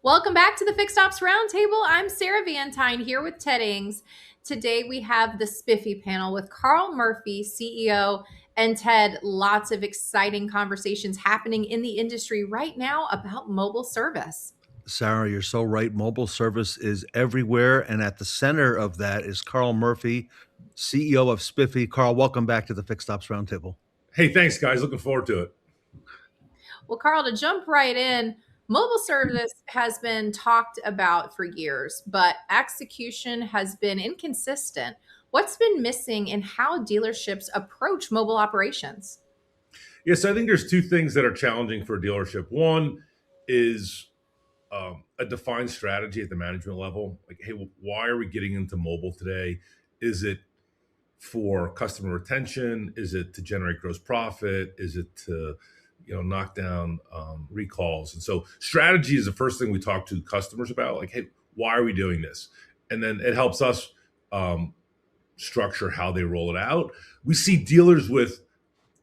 Welcome back to the Fixed Ops Roundtable. I'm Sarah Vantine here with Ted Ings. Today we have the Spiffy panel with Karl Murphy, CEO, and Ted. Lots of exciting conversations happening in the industry right now about mobile service. Sarah, you're so right. Mobile service is everywhere. And at the center of that is Karl Murphy, CEO of Spiffy. Karl, welcome back to the Fixed Ops Roundtable. Hey, thanks, guys. Looking forward to it. Well, Karl, to jump right in, mobile service has been talked about for years, but execution has been inconsistent. What's been missing in how dealerships approach mobile operations? Yes, I think there's two things that are challenging for a dealership. One is a defined strategy at the management level. Like, hey, why are we getting into mobile today? Is it for customer retention? Is it to generate gross profit? Is it to knock down recalls? And so strategy is the first thing we talk to customers about. Like, hey, why are we doing this? And then it helps us structure how they roll it out. We see dealers with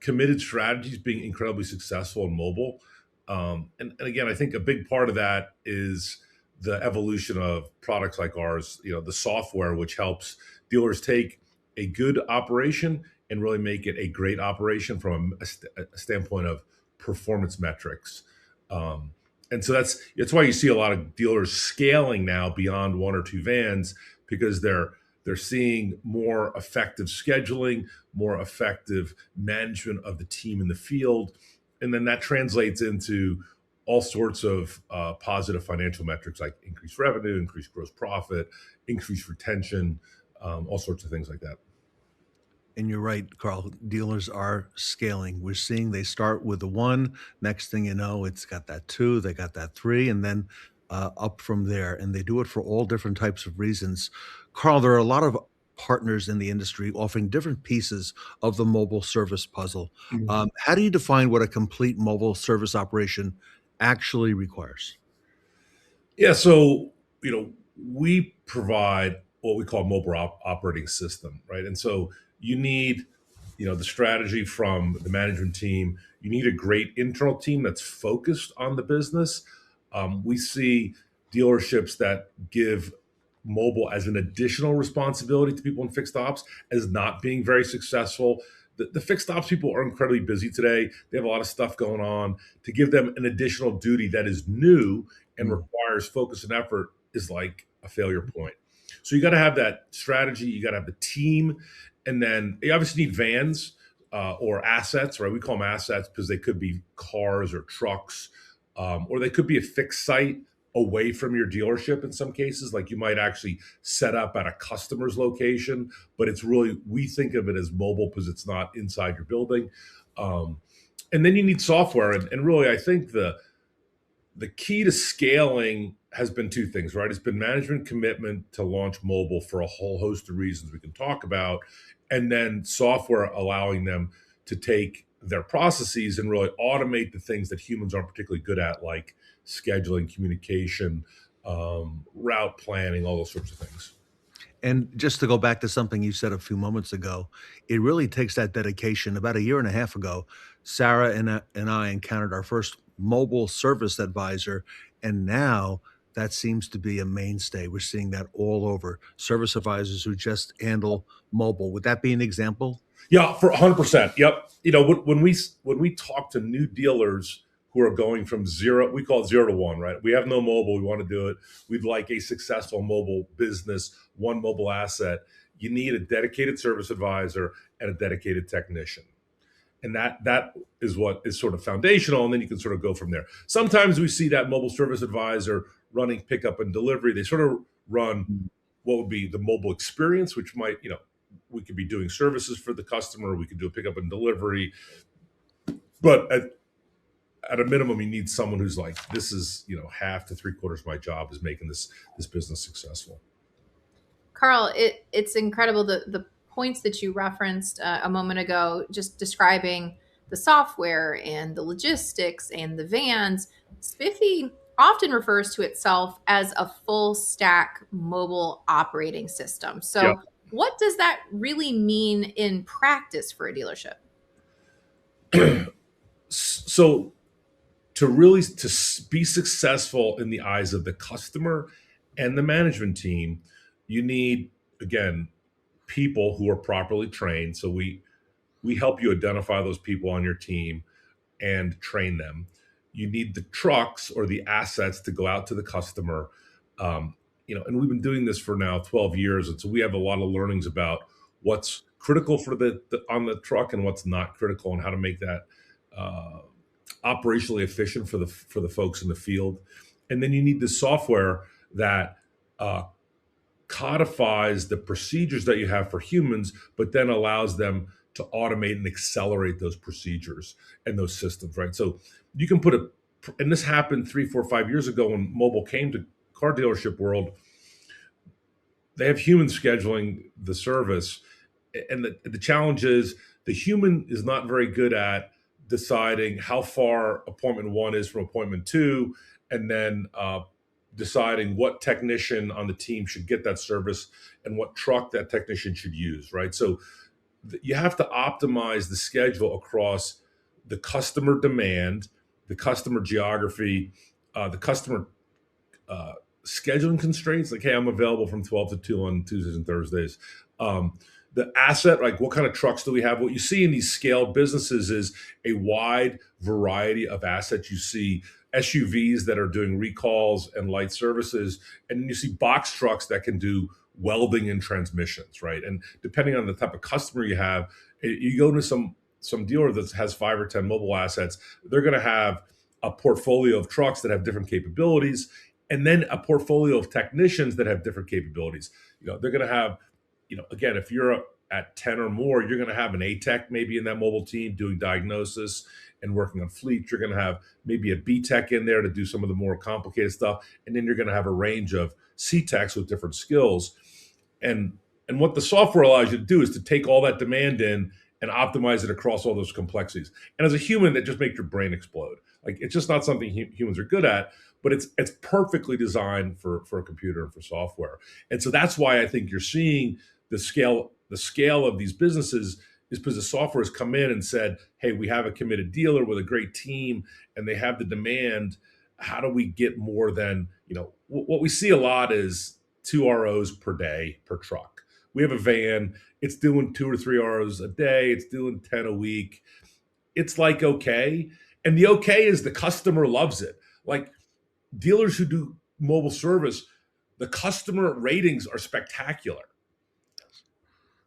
committed strategies being incredibly successful in mobile. And again, I think a big part of that is the evolution of products like ours, the software, which helps dealers take a good operation and really make it a great operation from a standpoint of performance metrics. And so that's why you see a lot of dealers scaling now beyond one or two vans, because they're seeing more effective scheduling, more effective management of the team in the field. And then that translates into all sorts of positive financial metrics like increased revenue, increased gross profit, increased retention, all sorts of things like that. And you're right, Karl. Dealers are scaling. We're seeing they start with the one. Next thing you know, it's got that two, they got that three, and then up from there. And they do it for all different types of reasons. Karl, there are a lot of partners in the industry offering different pieces of the mobile service puzzle. How do you define what a complete mobile service operation actually requires? Yeah, so we provide what we call mobile operating system, right? And so you need the strategy from the management team. You need a great internal team that's focused on the business. We see dealerships that give mobile as an additional responsibility to people in fixed ops as not being very successful. The fixed ops people are incredibly busy today. They have a lot of stuff going on. To give them an additional duty that is new and requires focus and effort is like a failure point. So you got to have that strategy. You got to have the team, and then you obviously need vans or assets, right? We call them assets because they could be cars or trucks, or they could be a fixed site away from your dealership in some cases. Like you might actually set up at a customer's location, but it's really, we think of it as mobile because it's not inside your building. And then you need software. And really, I think the key to scaling has been two things, right? It's been management commitment to launch mobile for a whole host of reasons we can talk about, and then software allowing them to take their processes and really automate the things that humans aren't particularly good at, like scheduling, communication, route planning, all those sorts of things. And just to go back to something you said a few moments ago, it really takes that dedication. About a year and a half ago, Sarah and I encountered our first mobile service advisor, and now that seems to be a mainstay. We're seeing that all over. Service advisors who just handle mobile. Would that be an example? Yeah, for 100%. Yep. When we talk to new dealers who are going from zero, we call it 0 to 1, right? We have no mobile. We want to do it. We'd like a successful mobile business, one mobile asset. You need a dedicated service advisor and a dedicated technician. And that is what is sort of foundational, and then you can sort of go from there. Sometimes we see that mobile service advisor running pickup and delivery. They sort of run what would be the mobile experience, which might, we could be doing services for the customer. We could do a pickup and delivery. But at a minimum, you need someone who's like, this is, half to three quarters of my job is making this business successful. Karl, it's incredible the points that you referenced a moment ago, just describing the software and the logistics and the vans. Spiffy often refers to itself as a full stack mobile operating system. So, Yeah. what does that really mean in practice for a dealership? So to really be successful in the eyes of the customer and the management team, you need, again, people who are properly trained. So we help you identify those people on your team and train them. You need the trucks or the assets to go out to the customer. And we've been doing this for now 12 years, and so we have a lot of learnings about what's critical for the on the truck and what's not critical, and how to make that uh, operationally efficient for the folks in the field. And then you need the software that uh, codifies the procedures that you have for humans, but then allows them to automate and accelerate those procedures and those systems, right? So you can put and this happened 3, 4, 5 years ago when mobile came to car dealership world. They have humans scheduling the service, and the challenge is the human is not very good at deciding how far appointment one is from appointment two, and then deciding what technician on the team should get that service and what truck that technician should use, right? So you have to optimize the schedule across the customer demand, the customer geography, the customer uh, scheduling constraints, like, hey, I'm available from 12 to 2 on Tuesdays and Thursdays. Um, the asset, like, what kind of trucks do we have? What you see in these scaled businesses is a wide variety of assets. You see SUVs that are doing recalls and light services, and then you see box trucks that can do welding and transmissions, right? And depending on the type of customer you have, you go to some dealer that has 5 or 10 mobile assets, they're going to have a portfolio of trucks that have different capabilities, and then a portfolio of technicians that have different capabilities. They're going to have, again, if you're at 10 or more, you're going to have an A tech maybe in that mobile team doing diagnosis and working on fleet. You're going to have maybe a B tech in there to do some of the more complicated stuff. And then you're going to have a range of C techs with different skills. And what the software allows you to do is to take all that demand in and optimize it across all those complexities. And as a human, that just makes your brain explode. Like, it's just not something humans are good at, but it's perfectly designed for a computer and for software. And so that's why I think you're seeing the scale of these businesses is because the software has come in and said, hey, we have a committed dealer with a great team and they have the demand. How do we get more than, what we see a lot is 2 ROs per day per truck. We have a van, it's doing 2 or 3 ROs a day, it's doing 10 a week. It's like, okay. And the okay is the customer loves it. Like, dealers who do mobile service, the customer ratings are spectacular.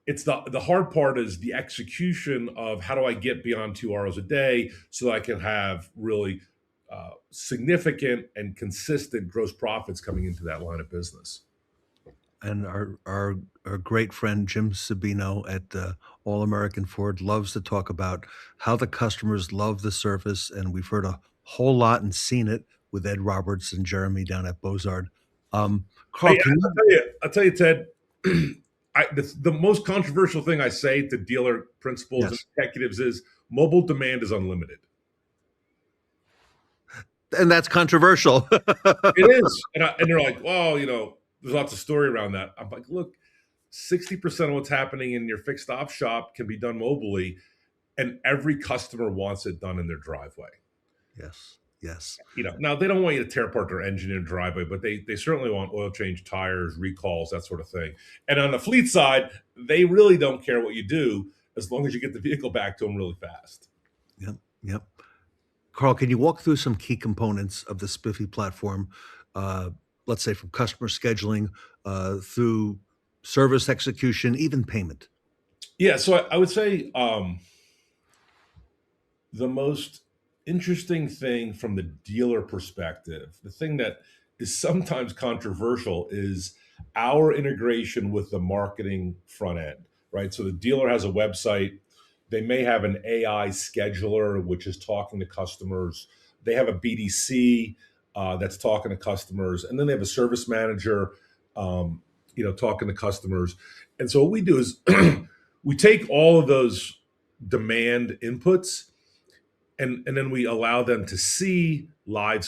It's the hard part is the execution of how do I get beyond 2 ROs a day so I can have really significant and consistent gross profits coming into that line of business. And our great friend Jim Sabino at All American Ford loves to talk about how the customers love the service, and we've heard a whole lot and seen it with Ed Roberts and Jeremy down at Bozard. Carl, Hey, can I'll you? tell you, Ted. The most controversial thing I say to dealer principals and Yes, executives is mobile demand is unlimited. and that's controversial. It is, and they're like, well, there's lots of story around that. I'm like, look, 60% of what's happening in your fixed op shop can be done mobily, and every customer wants it done in their driveway. Yes, yes. Now they don't want you to tear apart their engine in a driveway, but they certainly want oil change, tires, recalls, that sort of thing. And on the fleet side, they really don't care what you do as long as you get the vehicle back to them really fast. Yep, yep. Carl, can you walk through some key components of the Spiffy platform? Uh, let's say from customer scheduling through service execution, even payment. Yeah, so I would say the most interesting thing from the dealer perspective, the thing that is sometimes controversial, is our integration with the marketing front end, right? So the dealer has a website. They may have an AI scheduler, which is talking to customers. They have a BDC that's talking to customers. And then they have a service manager, talking to customers. And so what we do is we take all of those demand inputs, and then we allow them to see live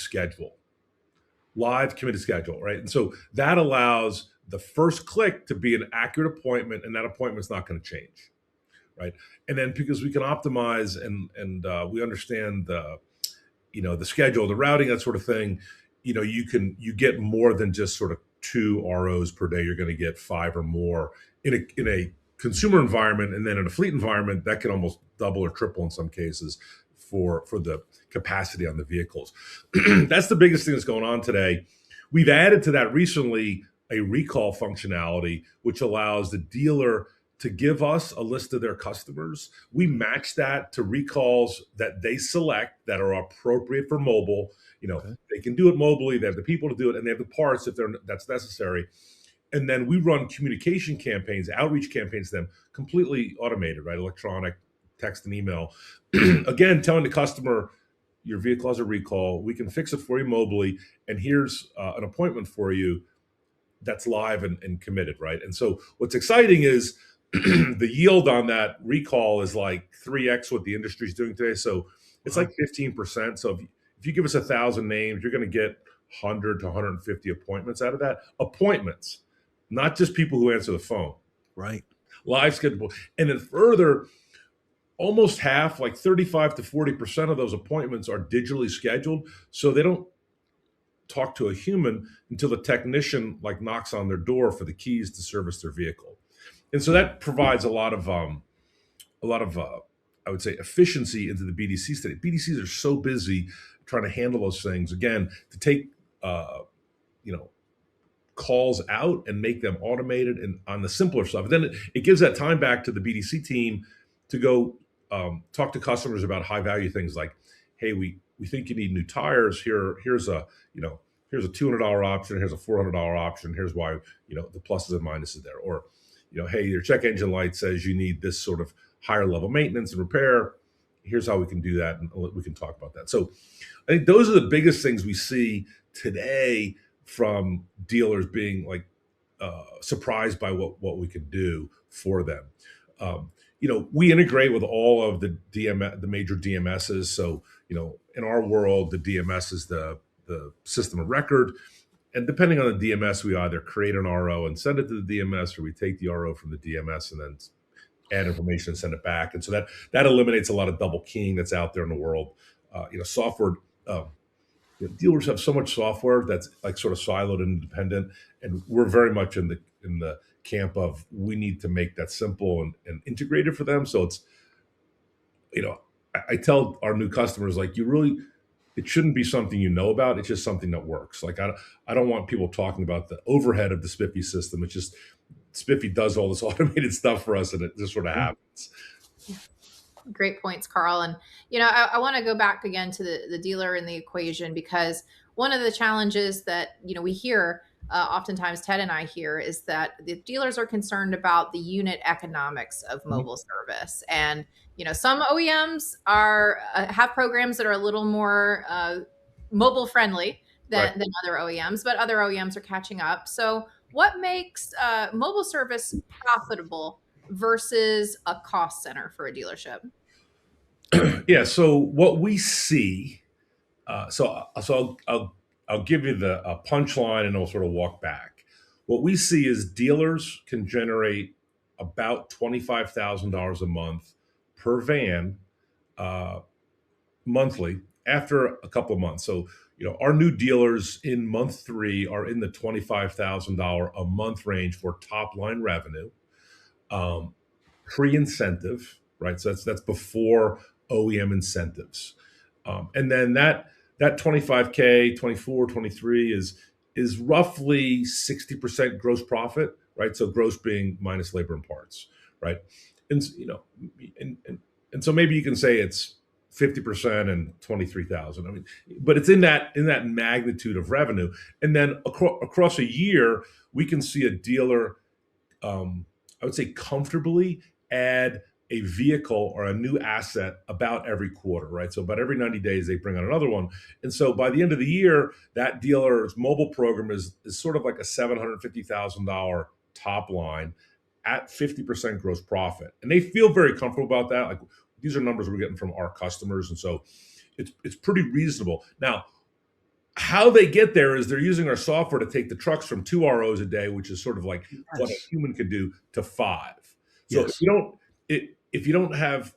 committed schedule, right? And so that allows the first click to be an accurate appointment, and that appointment's not going to change, right? And then because we can optimize and we understand the schedule, the routing, that sort of thing, you get more than just sort of two ROs per day. You're going to get five or more in a consumer environment, and then in a fleet environment that can almost double or triple in some cases for the capacity on the vehicles. That's the biggest thing that's going on today. We've added to that recently a recall functionality, which allows the dealer to give us a list of their customers. We match that to recalls that they select that are appropriate for mobile. Okay. They can do it mobily. They have the people to do it, and they have the parts if that's necessary. And then we run communication campaigns, outreach campaigns to them, completely automated, right? Electronic, text and email. Again, telling the customer, your vehicle has a recall. We can fix it for you mobily, and here's an appointment for you that's live and committed, right? And so what's exciting is the yield on that recall is like 3x what the industry is doing today. So it's like 15%. So if you give us 1,000 names, you're going to get 100 to 150 appointments out of that. Appointments, not just people who answer the phone. Right. Live schedule. And then further, almost half, like 35 to 40% of those appointments are digitally scheduled. So they don't talk to a human until the technician like knocks on their door for the keys to service their vehicle. And so that provides a lot of I would say efficiency into the BDC today. BDCs are so busy trying to handle those things. Again, to take calls out and make them automated and on the simpler stuff. And then it gives that time back to the BDC team to go talk to customers about high value things like, hey, we think you need new tires. Here's a $200 option. Here's a $400 option. Here's why the pluses and minuses there. Or hey, your check engine light says you need this sort of higher level maintenance and repair. Here's how we can do that, and we can talk about that. So I think those are the biggest things we see today from dealers being like surprised by what we can do for them. We integrate with all of the major DMSs. So in our world, the DMS is the system of record. And depending on the DMS, we either create an RO and send it to the DMS, or we take the RO from the DMS and then add information and send it back. And so that eliminates a lot of double keying that's out there in the world. Software, dealers have so much software that's like sort of siloed and independent, and we're very much in the camp of we need to make that simple and integrated for them. So it's, I tell our new customers, like, it shouldn't be something you know about. It's just something that works. Like I don't want people talking about the overhead of the Spiffy system. It's just Spiffy does all this automated stuff for us, and it just sort of happens. Great points, Karl. And I want to go back again to the dealer in the equation, because one of the challenges that we hear oftentimes, Ted and I hear, is that the dealers are concerned about the unit economics of mobile service. And some OEMs have programs that are a little more mobile friendly than other OEMs, but other OEMs are catching up. So what makes mobile service profitable versus a cost center for a dealership? Yeah. So what we see, so I'll give you the punchline, and I'll sort of walk back. What we see is dealers can generate about $25,000 a month per van monthly after a couple of months. So our new dealers in month 3 are in the $25,000 a month range for top line revenue, pre-incentive, right? So that's before OEM incentives, and then that 25K, 24, 23 is roughly 60% gross profit, right? So gross being minus labor and parts, right? And and so maybe you can say it's 50% and 23,000. I mean, but it's in that magnitude of revenue. And then across a year, we can see a dealer, I would say, comfortably add a vehicle or a new asset about every quarter, right? So about every 90 days, they bring on another one. And so by the end of the year, that dealer's mobile program is sort of like a $750,000 top line at 50% gross profit. And they feel very comfortable about that. Like, these are numbers we're getting from our customers. And so it's pretty reasonable. Now, how they get there is they're using our software to take the trucks from 2 ROs a day, which is sort of like what a human could do, to 5. So if you don't have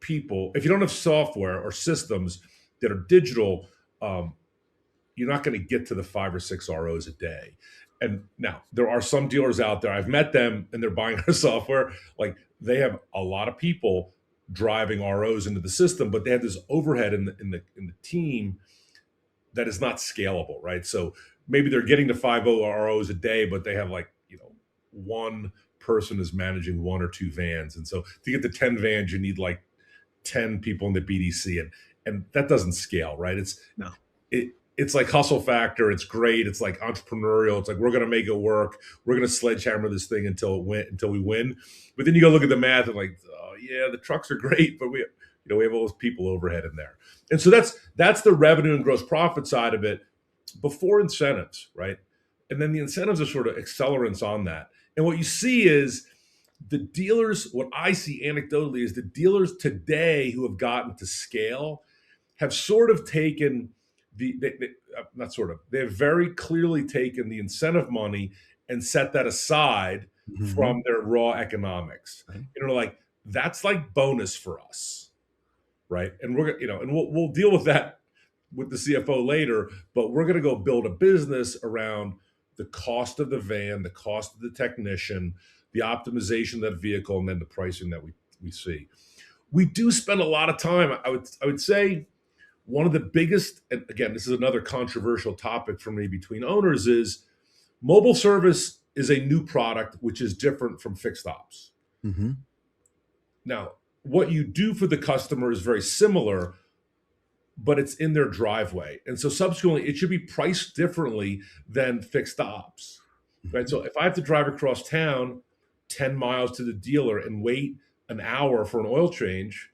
people, if you don't have software or systems that are digital, you're not going to get to the 5 or 6 ROs a day. And now there are some dealers out there, I've met them and they're buying our software. Like they have a lot of people driving ROs into the system, but they have this overhead in the team that is not scalable, right? So maybe they're getting to 5 ROs a day, but they have like, one person is managing 1 or 2 vans. And so to get to 10 vans, you need like 10 people in the BDC, and that doesn't scale, right? No. It's like hustle factor. It's great. It's like entrepreneurial. It's like we're going to make it work. We're going to sledgehammer this thing until we win. But then you go look at the math and like, oh yeah, the trucks are great, but we have all those people overhead in there. And so that's the revenue and gross profit side of it before incentives, right? And then the incentives are sort of accelerants on that. And what you see is the dealers, what I see anecdotally is the dealers today who have gotten to scale have sort of taken they've very clearly taken the incentive money and set that aside from their raw economics. Like that's like bonus for us, right? And we're and we'll deal with that with the CFO later, but we're going to go build a business around the cost of the van, the cost of the technician, the optimization of that vehicle, and then the pricing that we see. We do spend a lot of time. I would say one of the biggest, and again, this is another controversial topic for me between owners, is mobile service is a new product which is different from fixed ops. Now, what you do for the customer is very similar, but it's in their driveway. And so subsequently, it should be priced differently than fixed ops, right? So if I have to drive across town 10 miles to the dealer and wait an hour for an oil change,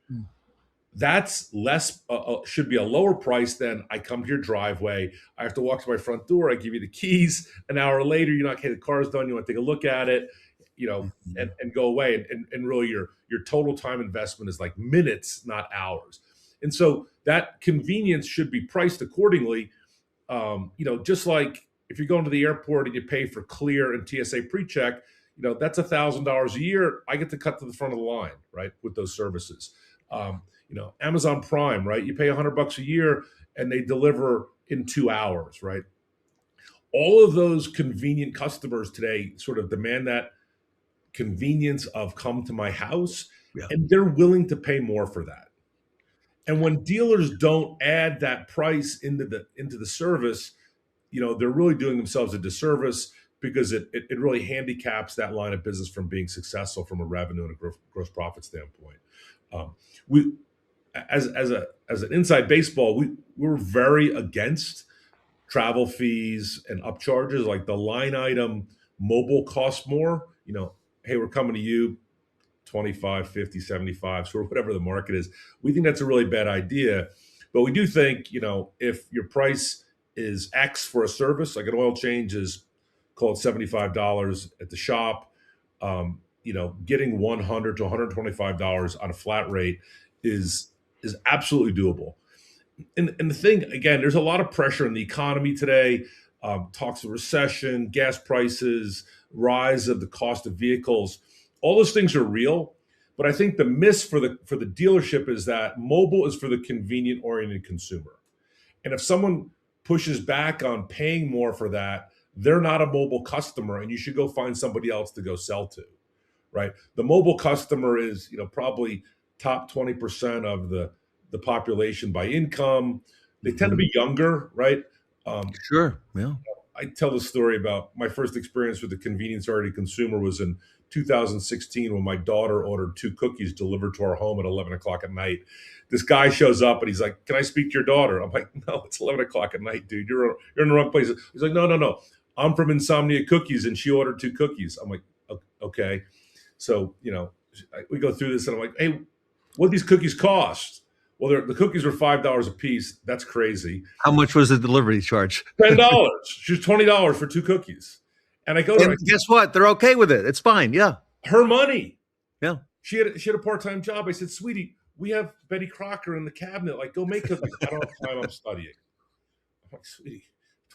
that's less, should be a lower price than I come to your driveway. I have to walk to my front door. I give you the keys. An hour later, you're not, okay, the car's done. You want to take a look at it, and go away. And really your total time investment is like minutes, not hours. And so that convenience should be priced accordingly. Just like if you're going to the airport and you pay for Clear and TSA PreCheck, that's $1,000 a year. I get to cut to the front of the line, right, with those services. Amazon Prime, right? You pay $100 a year and they deliver in 2 hours, right? All of those convenient customers today sort of demand that convenience of come to my house, and they're willing to pay more for that. And when dealers don't add that price into the service, they're really doing themselves a disservice, because it really handicaps that line of business from being successful from a revenue and a gross profit standpoint. We, as an inside baseball, we're very against travel fees and upcharges. Like the line item mobile costs more. Hey, we're coming to you, 25, 50, 75, sort of whatever the market is. We think that's a really bad idea. But we do think, if your price is X for a service, like an oil change is called $75 at the shop, getting $100 to $125 on a flat rate is absolutely doable. And the thing, again, there's a lot of pressure in the economy today. Talks of recession, gas prices, rise of the cost of vehicles. All those things are real, but I think the miss for the dealership is that mobile is for the convenient-oriented consumer. And if someone pushes back on paying more for that, they're not a mobile customer, and you should go find somebody else to go sell to, right? The mobile customer is, probably top 20% of the population by income. They tend to be younger, right? Sure, yeah. I tell the story about my first experience with the convenience-oriented consumer was in 2016 when my daughter ordered 2 cookies delivered to our home at 11 o'clock at night. This guy shows up and he's like, "Can I speak to your daughter?" I'm like, "No, it's 11 o'clock at night, dude. You're in the wrong place." He's like, No. I'm from Insomnia Cookies, and she ordered 2 cookies. I'm like, "Okay." So, we go through this and I'm like, "Hey, what these cookies cost?" Well, the cookies were $5 a piece. That's crazy. How much was the delivery charge? $10. She was $20 for 2 cookies. And I go to her, guess what? They're okay with it. It's fine. Yeah. Her money. Yeah. She had a part-time job. I said, "Sweetie, we have Betty Crocker in the cabinet. Like, go make cookies." "I don't have time. I'm studying." I'm like, "Sweetie,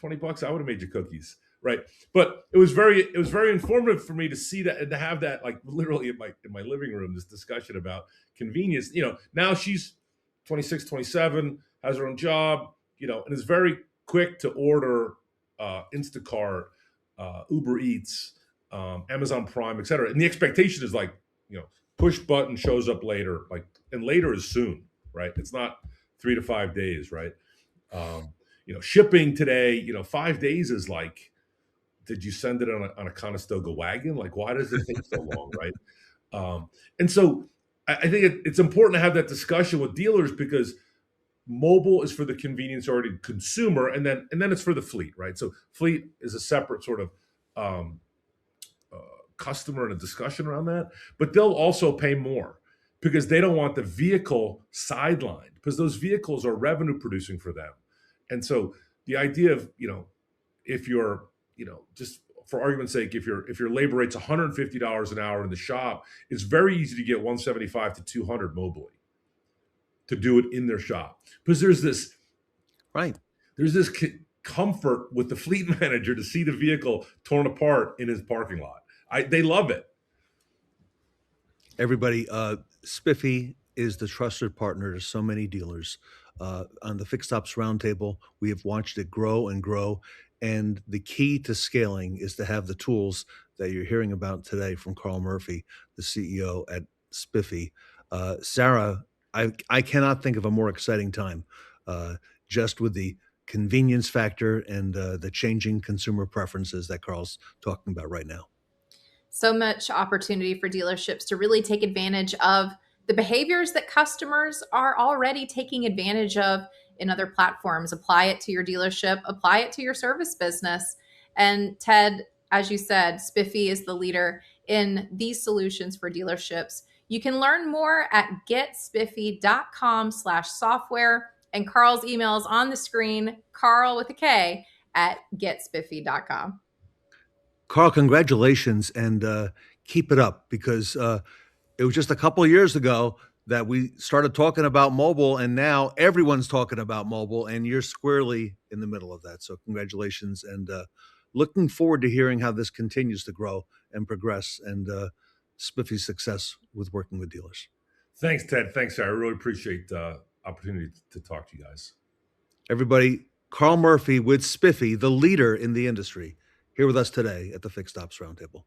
$20, I would have made you cookies." Right. But it was very informative for me to see that and to have that, like, literally in my living room, this discussion about convenience. Now she's 26, 27, has her own job, and is very quick to order Instacart, Uber Eats, Amazon Prime, etc. And the expectation is like, push button shows up later, and later is soon, right? It's not 3 to 5 days, right? Shipping today, 5 days is like, did you send it on a Conestoga wagon? Like, why does it take so long, right? And so I think it's important to have that discussion with dealers, because mobile is for the convenience oriented consumer, and then it's for the fleet, right? So fleet is a separate sort of um, uh, customer and a discussion around that, but they'll also pay more because they don't want the vehicle sidelined, because those vehicles are revenue producing for them. And so the idea of, if you're, just for argument's sake, if your labor rate's $150 an hour in the shop, it's very easy to get 175 to 200 mobily to do it in their shop, because there's this Right. comfort with the fleet manager to see the vehicle torn apart in his parking lot. They love it. Everybody, Spiffy is the trusted partner to so many dealers. On the Fixed Ops Roundtable, we have watched it grow and grow. And the key to scaling is to have the tools that you're hearing about today from Karl Murphy, the CEO at Spiffy. Sarah, I cannot think of a more exciting time, just with the convenience factor and the changing consumer preferences that Karl's talking about right now. So much opportunity for dealerships to really take advantage of the behaviors that customers are already taking advantage of in other platforms. Apply it to your dealership, apply it to your service business. And Ted, as you said, Spiffy is the leader in these solutions for dealerships. You can learn more at getspiffy.com/software. And Karl's email is on the screen, Karl with a K at getspiffy.com. Karl, congratulations, and keep it up, because it was just a couple of years ago that we started talking about mobile, and now everyone's talking about mobile, and you're squarely in the middle of that. So, congratulations, and looking forward to hearing how this continues to grow and progress, and Spiffy's success with working with dealers. Thanks, Ted. Thanks, Sarah. I really appreciate the opportunity to talk to you guys. Everybody, Karl Murphy with Spiffy, the leader in the industry, here with us today at the Fixed Ops Roundtable.